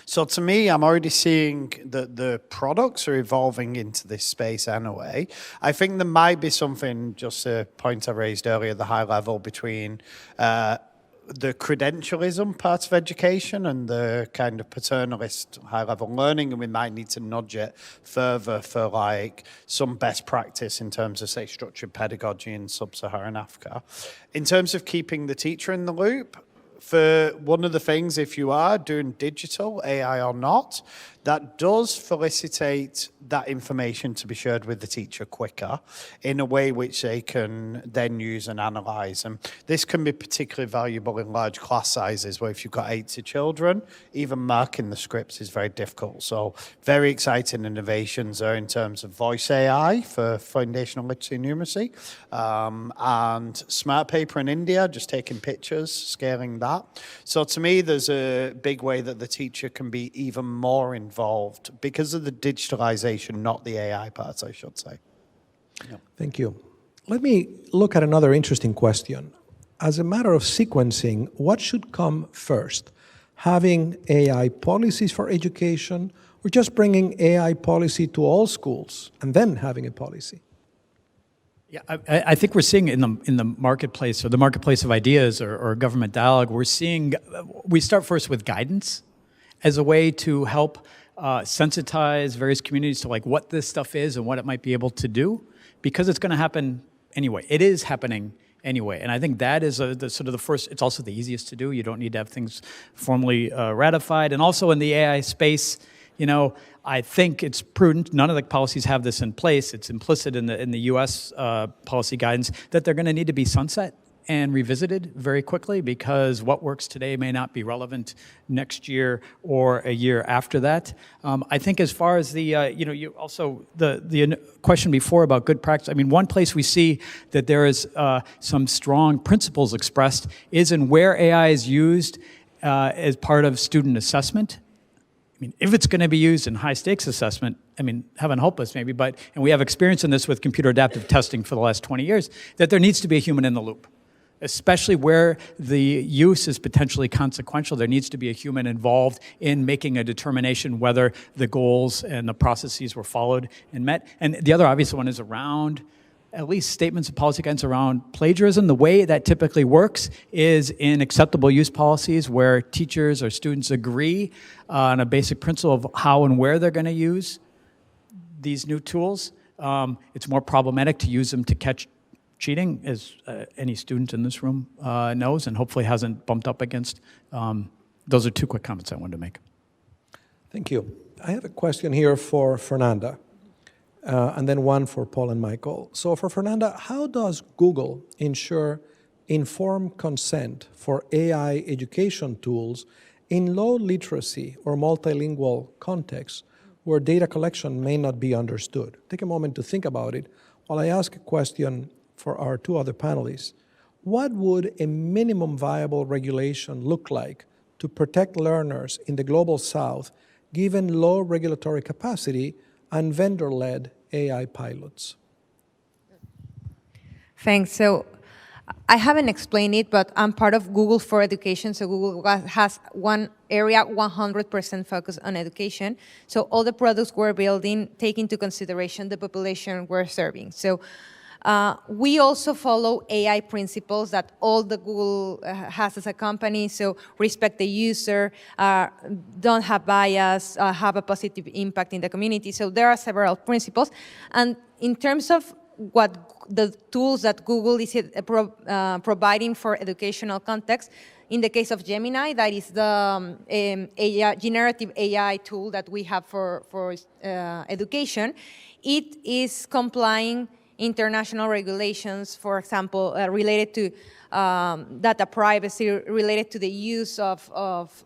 So to me, I'm already seeing that the products are evolving into this space anyway. I think there might be something, just a point I raised earlier, the high level between the credentialism part of education and the kind of paternalist high-level learning, and we might need to nudge it further for like some best practice in terms of, say, structured pedagogy in sub-Saharan Africa. In terms of keeping the teacher in the loop, for one of the things, if you are doing digital, AI or not, that does felicitate that information to be shared with the teacher quicker in a way which they can then use and analyze. And this can be particularly valuable in large class sizes where if you've got 80 children, even marking the scripts is very difficult. So very exciting innovations there in terms of voice AI for foundational literacy and numeracy, and smart paper in India, just taking pictures, scaling that. So to me, there's a big way that the teacher can be even more involved because of the digitalization, not the AI part, I should say. Yeah. Thank you. Let me look at another interesting question. As a matter of sequencing, what should come first? Having AI policies for education, or just bringing AI policy to all schools and then having a policy? Yeah, I think we're seeing in the marketplace, or the marketplace of ideas, or government dialogue, we start first with guidance as a way to help sensitize various communities to like what this stuff is and what it might be able to do, because it's going to happen anyway. It is happening anyway, and I think that is the sort of the first. It's also the easiest to do. You don't need to have things formally ratified, and also in the AI space, I think it's prudent. None of the policies have this in place. It's implicit in the U.S. Policy guidance that they're going to need to be sunset and revisited very quickly, because what works today may not be relevant next year or a year after that. I think as far as the, you also, the question before about good practice, I mean, one place we see that there is some strong principles expressed is in where AI is used as part of student assessment. I mean, if it's going to be used in high-stakes assessment, I mean, heaven help us maybe, and we have experience in this with computer adaptive testing for the last 20 years, that there needs to be a human in the loop. Especially where the use is potentially consequential, there needs to be a human involved in making a determination whether the goals and the processes were followed and met. And the other obvious one is around at least statements of policy guidance around plagiarism. The way that typically works is in acceptable use policies where teachers or students agree on a basic principle of how and where they're going to use these new tools. It's more problematic to use them to catch cheating, as any student in this room knows, and hopefully hasn't bumped up against. Those are two quick comments I wanted to make. Thank you. I have a question here for Fernanda, and then one for Paul and Michael. So for Fernanda, how does Google ensure informed consent for AI education tools in low literacy or multilingual contexts where data collection may not be understood? Take a moment to think about it while I ask a question for our two other panelists. What would a minimum viable regulation look like to protect learners in the global South, given low regulatory capacity and vendor-led AI pilots? Thanks. So I haven't explained it, but I'm part of Google for Education. So Google has one area 100% focused on education. So all the products we're building take into consideration the population we're serving. So we also follow AI principles that all the Google has as a company. So respect the user, don't have bias, have a positive impact in the community. So there are several principles. And in terms of what the tools that Google is providing for educational context, in the case of Gemini, that is the AI, generative AI tool that we have for education, it is complying international regulations, for example, related to data privacy, related to the use of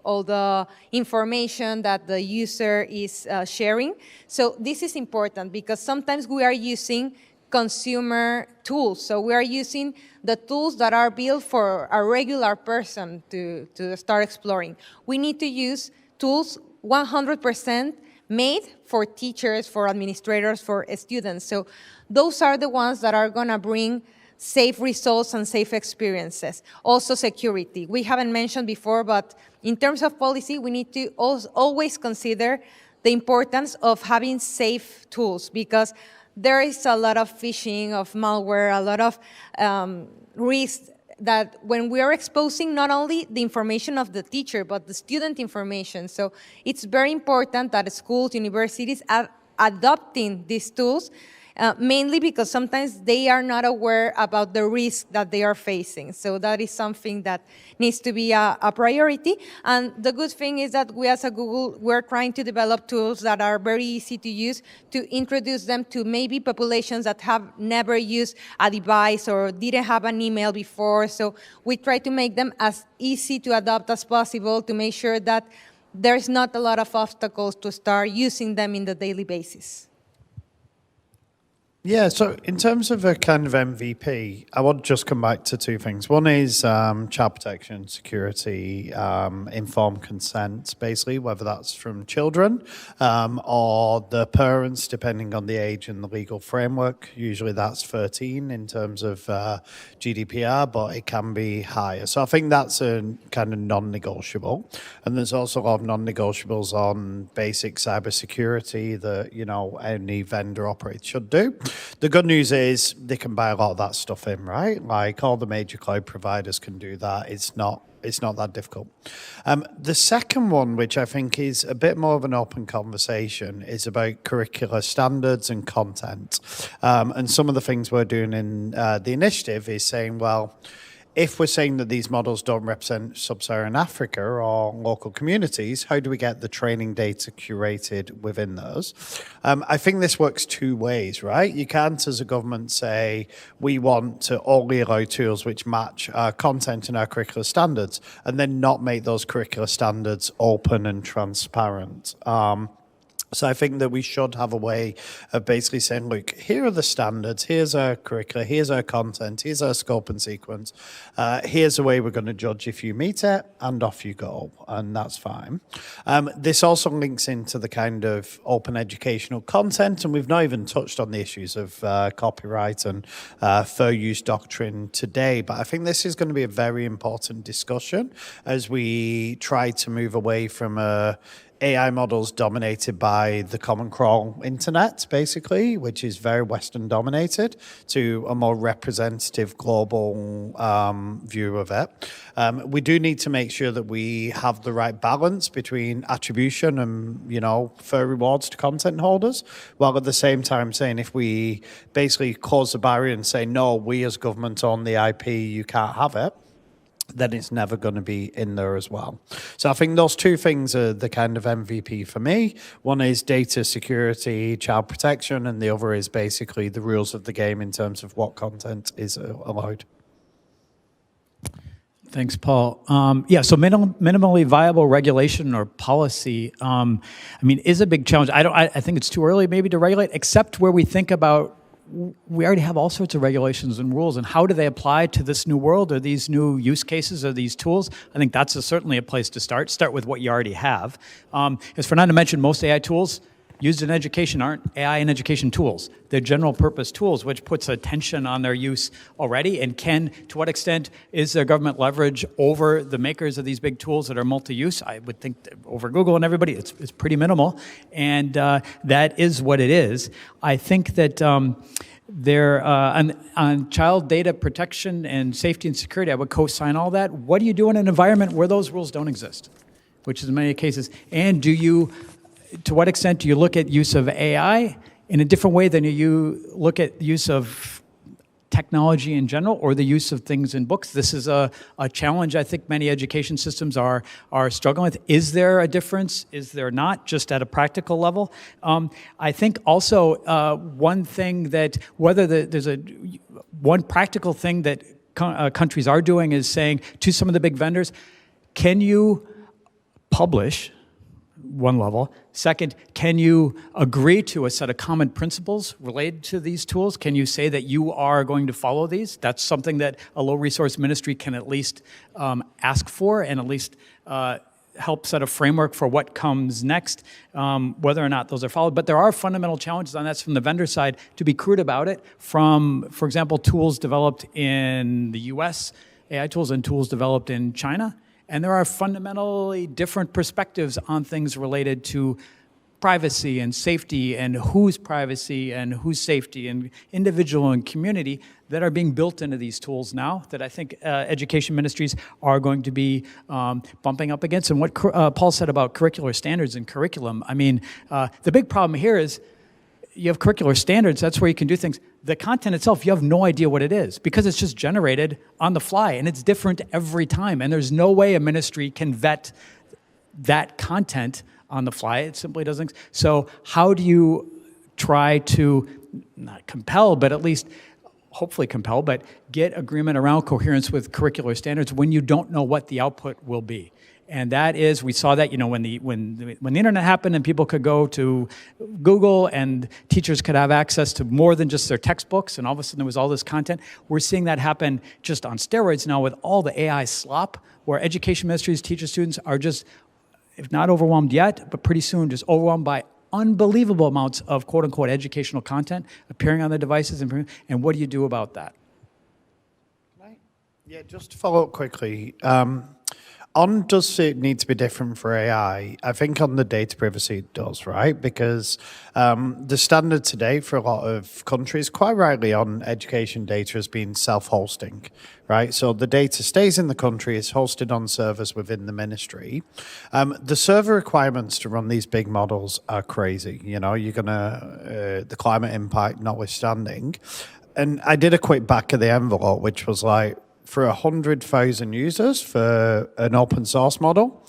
all the information that the user is sharing. So this is important because sometimes we are using consumer tools. So we are using the tools that are built for a regular person to start exploring. We need to use tools 100% made for teachers, for administrators, for students. So those are the ones that are going to bring safe results and safe experiences. Also security. We haven't mentioned before, but in terms of policy, we need to always consider the importance of having safe tools because there is a lot of phishing, of malware, a lot of risks that when we are exposing not only the information of the teacher, but the student information. So it's very important that schools, universities are adopting these tools, mainly because sometimes they are not aware about the risk that they are facing. So that is something that needs to be a priority. And the good thing is that we as a Google, we're trying to develop tools that are very easy to use to introduce them to maybe populations that have never used a device or didn't have an email before. So we try to make them as easy to adopt as possible to make sure that there's not a lot of obstacles to start using them in the daily basis. Yeah, so in terms of a kind of MVP, I want to just come back to two things. One is child protection, security, informed consent, basically, whether that's from children or the parents, depending on the age and the legal framework. Usually that's 13 in terms of GDPR, but it can be higher. So I think that's a kind of non-negotiable. And there's also a lot of non-negotiables on basic cybersecurity that, you know, any vendor operator should do. The good news is they can buy a lot of that stuff in, right? Like all the major cloud providers can do that. It's not that difficult. The second one, which I think is a bit more of an open conversation, is about curricular standards and content. And some of the things we're doing in the initiative is saying, well, if we're saying that these models don't represent sub-Saharan Africa or local communities, how do we get the training data curated within those? I think this works two ways, right? You can't, as a government, say, we want to only allow tools which match our content and our curricular standards, and then not make those curricular standards open and transparent. So I think that we should have a way of basically saying, look, here are the standards, here's our curricula, here's our content, here's our scope and sequence, here's the way we're going to judge if you meet it, and off you go, and that's fine. This also links into the kind of open educational content, and we've not even touched on the issues of copyright and fair use doctrine today, but I think this is going to be a very important discussion as we try to move away from AI models dominated by the common crawl internet, basically, which is very Western dominated, to a more representative global view of it. We do need to make sure that we have the right balance between attribution and, fair rewards to content holders, while at the same time saying if we basically close the barrier and say, no, we as government own the IP, you can't have it, then it's never going to be in there as well. So I think those two things are the kind of MVP for me. One is data security, child protection, and the other is basically the rules of the game in terms of what content is allowed. Thanks, Paul. So minimally viable regulation or policy, is a big challenge. I think it's too early maybe to regulate, except where we think about we already have all sorts of regulations and rules, and how do they apply to this new world or these new use cases or these tools? I think that's certainly a place to start. Start with what you already have. As Fernando mentioned, most AI tools used in education aren't AI and education tools. They're general purpose tools, which puts attention on their use already. And to what extent is there government leverage over the makers of these big tools that are multi-use? I would think that over Google and everybody, it's pretty minimal. And that is what it is. I think that on child data protection and safety and security, I would co-sign all that. What do you do in an environment where those rules don't exist? Which is in many cases. And to what extent do you look at use of AI in a different way than you look at use of technology in general or the use of things in books? This is a challenge I think many education systems are struggling with. Is there a difference? Is there not, just at a practical level? I think also one thing that, one practical thing that countries are doing is saying to some of the big vendors, can you publish, one level. Second, can you agree to a set of common principles related to these tools? Can you say that you are going to follow these? That's something that a low-resource ministry can at least ask for and at least help set a framework for what comes next, whether or not those are followed. But there are fundamental challenges on that from the vendor side, to be crude about it, from, for example, tools developed in the US, AI tools, and tools developed in China. And there are fundamentally different perspectives on things related to privacy and safety and whose privacy and whose safety and individual and community that are being built into these tools now that I think education ministries are going to be bumping up against. And what Paul said about curricular standards and curriculum, the big problem here is you have curricular standards, that's where you can do things. The content itself, you have no idea what it is because it's just generated on the fly and it's different every time. And there's no way a ministry can vet that content on the fly. It simply doesn't. So how do you try to, not compel, but at least hopefully compel, but get agreement around coherence with curricular standards when you don't know what the output will be? And that is, we saw that, when the internet happened and people could go to Google and teachers could have access to more than just their textbooks, and all of a sudden there was all this content. We're seeing that happen just on steroids now with all the AI slop, where education ministries, teachers, students are just, if not overwhelmed yet, but pretty soon just overwhelmed by unbelievable amounts of quote-unquote educational content appearing on the devices. And what do you do about that? Right. Yeah, just to follow up quickly. on does it need to be different for AI? I think on the data privacy it does, right? Because the standard today for a lot of countries, quite rightly on education data, has been self-hosting, right? So the data stays in the country, it's hosted on servers within the ministry. The server requirements to run these big models are crazy. You know, you're gonna, the climate impact notwithstanding. And I did a quick back of the envelope, which was like, for 100,000 users for an open source model,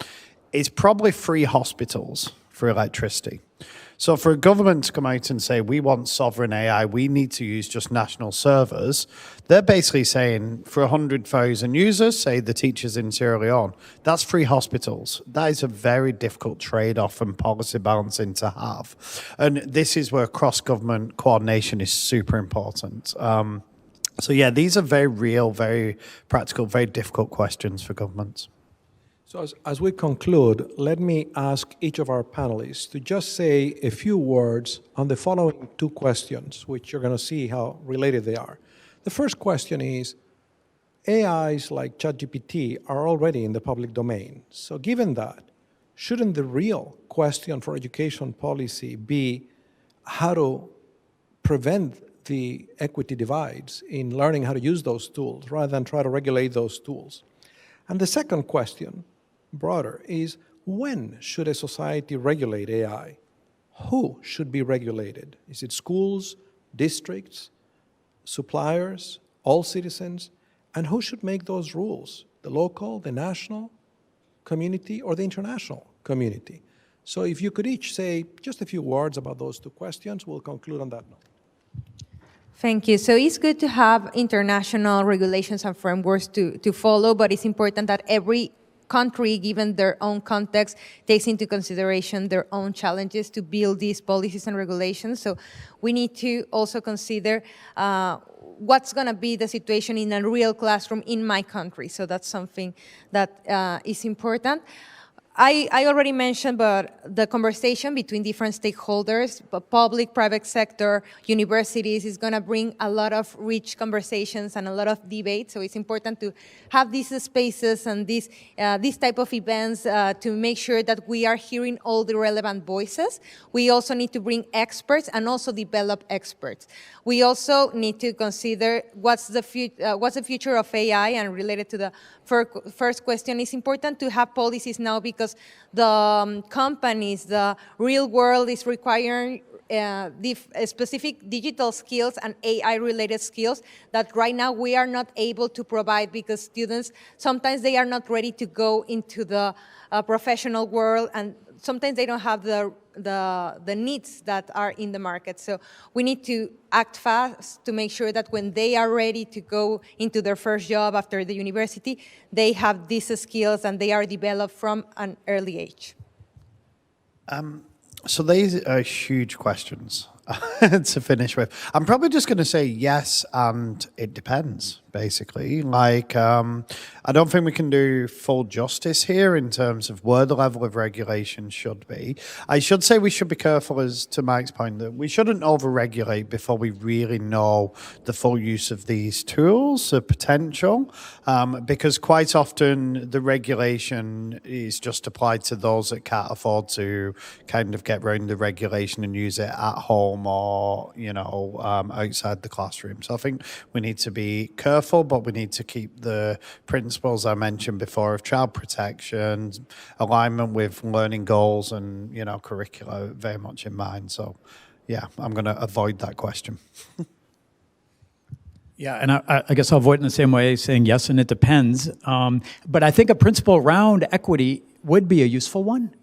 it's probably 3 hospitals for electricity. So for a government to come out and say, we want sovereign AI, we need to use just national servers, they're basically saying for 100,000 users, say the teachers in Sierra Leone, that's 3 hospitals. That is a very difficult trade-off and policy balancing to have. And this is where cross-government coordination is super important. So yeah, these are very real, very practical, very difficult questions for governments. So as we conclude, let me ask each of our panelists to just say a few words on the following 2 questions, which you're going to see how related they are. The first question is, AIs like ChatGPT are already in the public domain. So given that, shouldn't the real question for education policy be how to prevent the equity divides in learning how to use those tools rather than try to regulate those tools? And the second question, broader, is when should a society regulate AI? Who should be regulated? Is it schools, districts, suppliers, all citizens? And who should make those rules? The local, the national community, or the international community? So if you could each say just a few words about those 2 questions, we'll conclude on that note. Thank you. So it's good to have international regulations and frameworks to follow, but it's important that every country, given their own context, takes into consideration their own challenges to build these policies and regulations. So we need to also consider what's going to be the situation in a real classroom in my country. So that's something that is important. I already mentioned, but the conversation between different stakeholders, public, private sector, universities, is going to bring a lot of rich conversations and a lot of debate. So it's important to have these spaces and these type of events to make sure that we are hearing all the relevant voices. We also need to bring experts and also develop experts. We also need to consider what's the future of AI, and related to the first question, it's important to have policies now because the companies, the real world is requiring specific digital skills and AI-related skills that right now we are not able to provide because students, sometimes they are not ready to go into the professional world, and sometimes they don't have the needs that are in the market. So we need to act fast to make sure that when they are ready to go into their first job after the university, they have these skills and they are developed from an early age. So these are huge questions to finish with. I'm probably just going to say yes, and it depends, basically. Like, I don't think we can do full justice here in terms of where the level of regulation should be. I should say we should be careful, as to Mike's point, that we shouldn't over-regulate before we really know the full use of these tools, the potential, because quite often the regulation is just applied to those that can't afford to kind of get around the regulation and use it at home or, you know, outside the classroom. So I think we need to be careful, but we need to keep the principles I mentioned before of child protection, alignment with learning goals and, you know, curricula very much in mind. So, yeah, I'm going to avoid that question. Yeah, and I guess I'll avoid it in the same way, saying yes, and it depends. But I think a principle around equity would be a useful one.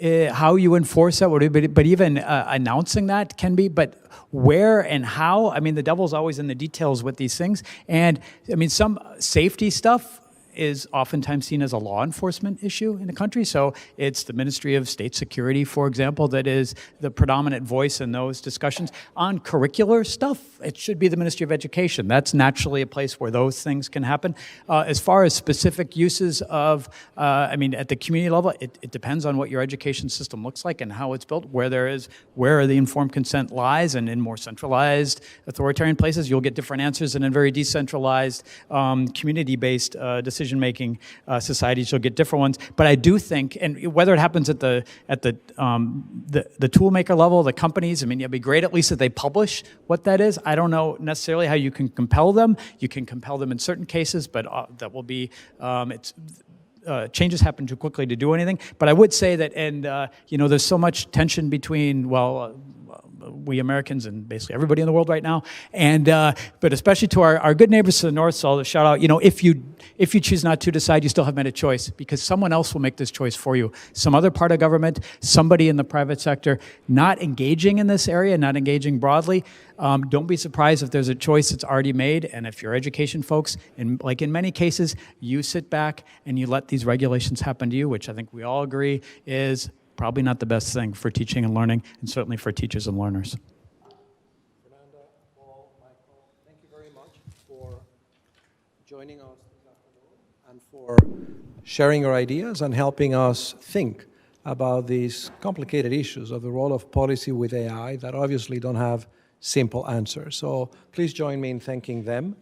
How you enforce that would be, but even announcing that can be, but where and how, I mean, the devil's always in the details with these things. And I mean, some safety stuff is oftentimes seen as a law enforcement issue in the country. So it's the Ministry of State Security, for example, that is the predominant voice in those discussions. On curricular stuff, it should be the Ministry of Education. That's naturally a place where those things can happen. As far as specific uses of, I mean, at the community level, it depends on what your education system looks like and how it's built, where the informed consent lies, and in more centralized authoritarian places, you'll get different answers, and in very decentralized, community-based decision decision-making societies, you'll get different ones. But I do think, and whether it happens at the tool maker level, the companies, I mean, it'd be great at least that they publish what that is. I don't know necessarily how you can compel them. You can compel them in certain cases, but that will be, changes happen too quickly to do anything. But I would say that, and there's so much tension between, we Americans and basically everybody in the world right now, and but especially to our good neighbors to the north. So I'll shout out, if you choose not to decide, you still have made a choice, because someone else will make this choice for you. Some other part of government, somebody in the private sector, not engaging in this area, not engaging broadly. Don't be surprised if there's a choice that's already made, and if you're education folks, like in many cases, you sit back and you let these regulations happen to you, which I think we all agree is probably not the best thing for teaching and learning, and certainly for teachers and learners. Fernanda, Paul, Michael, thank you very much for joining us this afternoon and for sharing your ideas and helping us think about these complicated issues of the role of policy with AI that obviously don't have simple answers. So please join me in thanking them